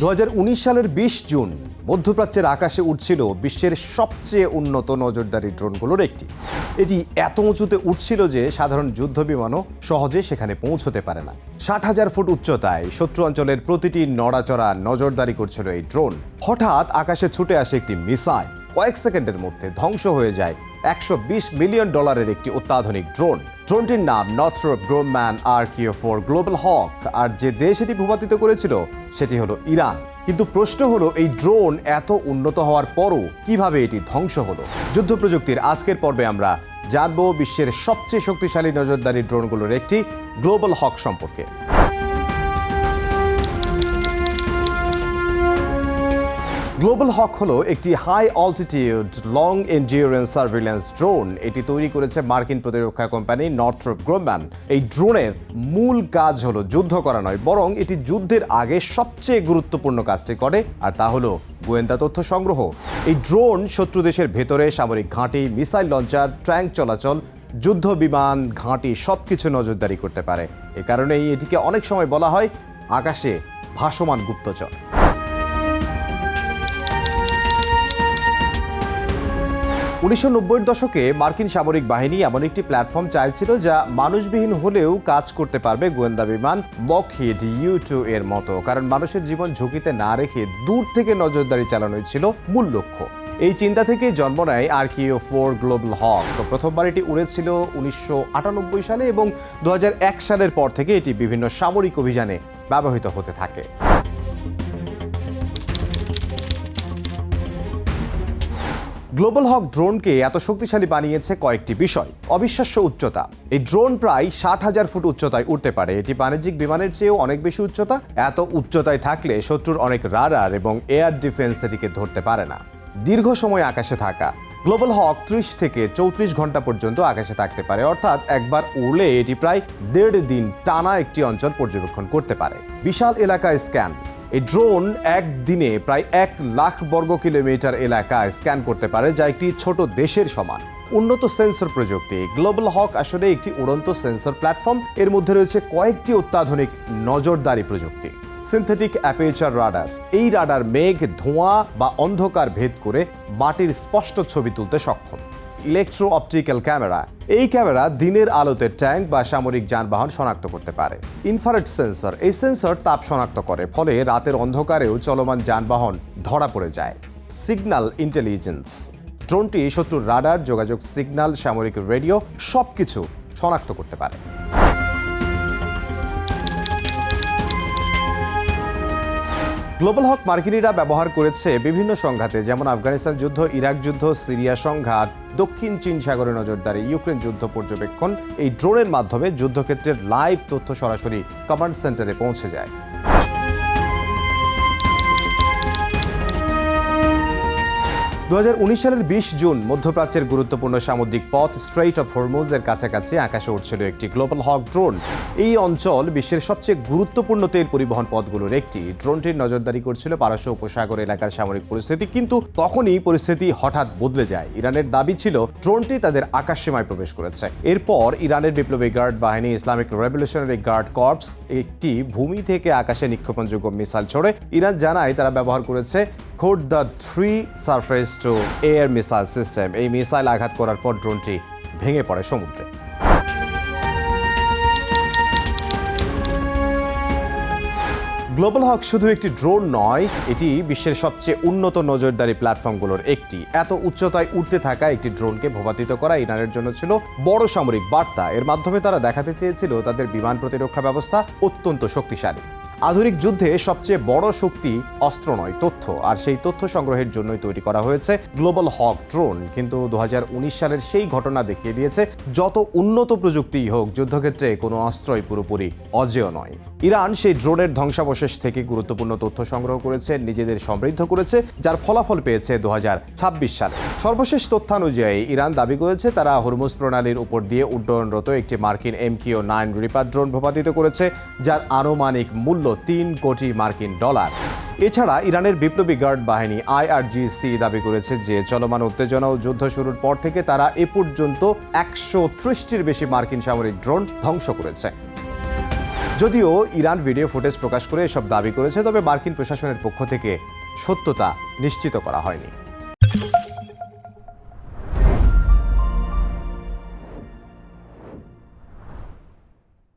2019 সালের 20 জুন মধ্যপ্রাচ্যের আকাশে উঠছিল বিশ্বের সবচেয়ে উন্নত নজরদারি ড্রোনগুলোর একটি। এটি এত উঁচুতে উঠছিল যে সাধারণ যুদ্ধ বিমানও সহজে সেখানে পৌঁছতে পারে না। 60,000 ফুট উচ্চতায় শত্রু অঞ্চলের প্রতিটি নড়াচড়া নজরদারি করছিল এই ড্রোন। হঠাৎ আকাশে ছুটে আসে একটি মিসাইল, কয়েক সেকেন্ডের মধ্যে ধ্বংস হয়ে যায় $120 মিলিয়ন একটি অত্যাধুনিক ড্রোন। ড্রোনটির নাম নর্থ্রপ গ্রুম্যান RQ-4 গ্লোবাল হক। আর যে দেশ এটি ভূপাতিত করেছিল সেটি হলো ইরান। কিন্তু প্রশ্ন হলো, এই ড্রোন এত উন্নত হওয়ার পরও কিভাবে এটি ধ্বংস হলো? যুদ্ধ প্রযুক্তির আজকের পর্বে আমরা জানবো বিশ্বের সবচেয়ে শক্তিশালী নজরদারি ড্রোনগুলোর একটি গ্লোবাল হক সম্পর্কে। গ্লোবাল হক হলো একটি high altitude long endurance surveillance drone. এটি তৈরি করেছে মার্কিন প্রতিরক্ষা কোম্পানি নর্থ্রপ গ্রুম্যান। এই ড্রোনের মূল কাজ হলো যুদ্ধ করা নয়, বরং এটি যুদ্ধের আগে সবচেয়ে গুরুত্বপূর্ণ কাজটি করে, আর তা হলো গোয়েন্দা তথ্য সংগ্রহ। এই ড্রোন শত্রু দেশের ভেতরে সামরিক ঘাঁটি, মিসাইল লঞ্চার, ট্যাঙ্ক চলাচল, যুদ্ধ বিমান ঘাঁটি সবকিছু নজরদারি করতে পারে। এ কারণেই এটিকে অনেক সময় বলা হয় আকাশে ভাসমান গুপ্তচর। 1990-এর দশকে মার্কিন সামরিক বাহিনী এমন একটি প্ল্যাটফর্ম চাইছিল যা মানুষবিহীন হলেও কাজ করতে পারবে গোয়েন্দা বিমান লকহিড U-2 এর মতো, কারণ মানুষের জীবন ঝুঁকিতে না রেখে দূর থেকে নজরদারি চালানোই ছিল মূল লক্ষ্য। এই চিন্তা থেকে জন্ম নেয় RQ-4 গ্লোবাল হক। প্রথমবার এটি উড়েছিল 1998 সালে এবং 2001 সালের পর থেকে এটি বিভিন্ন সামরিক অভিযানে ব্যবহৃত হতে থাকে। গ্লোবাল হক ড্রোনকে এত শক্তিশালী বানিয়েছে কয়েকটি বিষয়। অবিশ্বাস্য উচ্চতা। এই ড্রোন প্রায় 60,000 ফুট উচ্চতায় উঠতে পারে। এটি বাণিজ্যিক বিমানের চেয়েও অনেক বেশি উচ্চতা। এত উচ্চতায় থাকলে শত্রুর অনেক রাডার এবং এয়ার ডিফেন্স এটিকে ধরতে পারে না। দীর্ঘ সময় আকাশে থাকা। গ্লোবাল হক 30 থেকে 34 ঘন্টা পর্যন্ত আকাশে থাকতে পারে, অর্থাৎ একবার উড়লে এটি প্রায় 1.5 দিন টানা একটি অঞ্চল পর্যবেক্ষণ করতে পারে। বিশাল এলাকায় স্ক্যান। এই ড্রোন একদিনে প্রায় 1 লাখ বর্গ কিলোমিটার এলাকায় স্ক্যান করতে পারে, যা একটি ছোট দেশের সমান। উন্নত সেন্সর প্রযুক্তি। গ্লোবাল হক আসলে একটি উড়ন্ত সেন্সর প্ল্যাটফর্ম। এর মধ্যে রয়েছে কয়েকটি অত্যাধুনিক নজরদারি প্রযুক্তি। Synthetic aperture radar. এই রাডার মেঘ, ধোঁয়া বা অন্ধকার ভেদ করে মাটির স্পষ্ট ছবি তুলতে সক্ষম। Electro optical camera. এই ক্যামেরা দিনের আলোতে ট্যাঙ্ক বা সামরিক যানবাহন শনাক্ত করতে পারে। Infrared sensor. এই সেন্সর তাপ শনাক্ত করে, ফলে রাতের অন্ধকারেও চলমান যানবাহন ধরা পড়ে যায়। Signal intelligence. ড্রোনটি শত্রুর রাডার, যোগাযোগ সিগন্যাল, সামরিক রেডিও সবকিছু শনাক্ত করতে পারে। গ্লোবাল হক মার্কিনীরা ব্যবহার করেছে বিভিন্ন সংঘাতে, যেমন আফগানিস্তান যুদ্ধ, ইরাক যুদ্ধ, সিরিয়া সংঘাত, দক্ষিণ চীন সাগরে নজরদারি, ইউক্রেন যুদ্ধ পর্যবেক্ষণ। এই ড্রোনের মাধ্যমে যুদ্ধক্ষেত্রের লাইভ তথ্য সরাসরি কমান্ড সেন্টারে পৌঁছে যায়। 2019 সালের 20 জুন মধ্যপ্রাচ্যের গুরুত্বপূর্ণ সামুদ্রিক পথ স্ট্রেইট অফ হরমুজের কাছাকাছি আকাশে উঠছিল একটি গ্লোবাল হক ড্রোন। এই অঞ্চল বিশ্বের সবচেয়ে গুরুত্বপূর্ণ তেল পরিবহন পথগুলোর একটি। ড্রোনটির নজরদারি করছিল পারস্য উপসাগর এলাকার সামরিক পরিস্থিতি, কিন্তু তখনই পরিস্থিতি হঠাৎ বদলে যায়। ইরানের দাবি ছিল ড্রোনটি তাদের আকাশ সীমায় প্রবেশ করেছে। এরপর ইরানের বিপ্লবী গার্ড বাহিনী ইসলামিক রেভলিউশনারি গার্ড কর্পস একটি ভূমি থেকে আকাশে নিক্ষেপণযোগ্য মিসাইল ছোড়ে। ইরান জানায় তারা ব্যবহার করেছে খোর্দা 3 surface two air missile system. এই মিসাইল আঘাত করার পর ড্রোনটি ভেঙে পড়ে সমুদ্রে। গ্লোবাল হক শুধু একটি ড্রোন নয়, এটি বিশ্বের সবচেয়ে উন্নত নজরদারি প্ল্যাটফর্মগুলোর একটি। এত উচ্চতায় উঠতে থাকা একটি ড্রোনকে ভূপাতিত করা ইরানের জন্য ছিল বড় সামরিক বার্তা। এর মাধ্যমে তারা দেখাতে চেয়েছিল তাদের বিমান প্রতিরক্ষা ব্যবস্থা অত্যন্ত শক্তিশালী। আধুনিক যুদ্ধে সবচেয়ে বড় শক্তি অস্ত্র নয়, তথ্য। আর সেই তথ্য সংগ্রহের জন্যই তৈরি করা হয়েছে গ্লোবাল হক ড্রোন। কিন্তু 2019 সালের সেই ঘটনা দেখিয়ে দিয়েছে, যত উন্নত প্রযুক্তিই হোক, যুদ্ধক্ষেত্রে কোনো অস্ত্রই পুরোপুরি অজেয় নয়। ইরান সেই ড্রোনের ধ্বংসাবশেষ থেকে গুরুত্বপূর্ণ তথ্য সংগ্রহ করেছে, নিজেদের সমৃদ্ধ করেছে, যার ফলাফল পেয়েছে 2026 সালে। সর্বশেষ তথ্যানুযায়ী ইরান দাবি করেছে তারা হরমুজ প্রণালীর উপর দিয়ে উড্ডয়নরত একটি মার্কিন MQ-9 রিপার ড্রোন ভূপাতিত করেছে, যার আনুমানিক মূল্য $3 কোটি। এছাড়া ইরানের বিপ্লবী গার্ড বাহিনী IRGC দাবি করেছে যে চলমান উত্তেজনা ও যুদ্ধ শুরুর পর থেকে তারা এ পর্যন্ত 130টির বেশি মার্কিন সামরিক ড্রোন ধ্বংস করেছে। যদিও ইরান ভিডিও ফুটেজ প্রকাশ করে এসব দাবি করেছে, তবে মার্কিন প্রশাসনের পক্ষ থেকে সত্যতা নিশ্চিত করা হয়নি।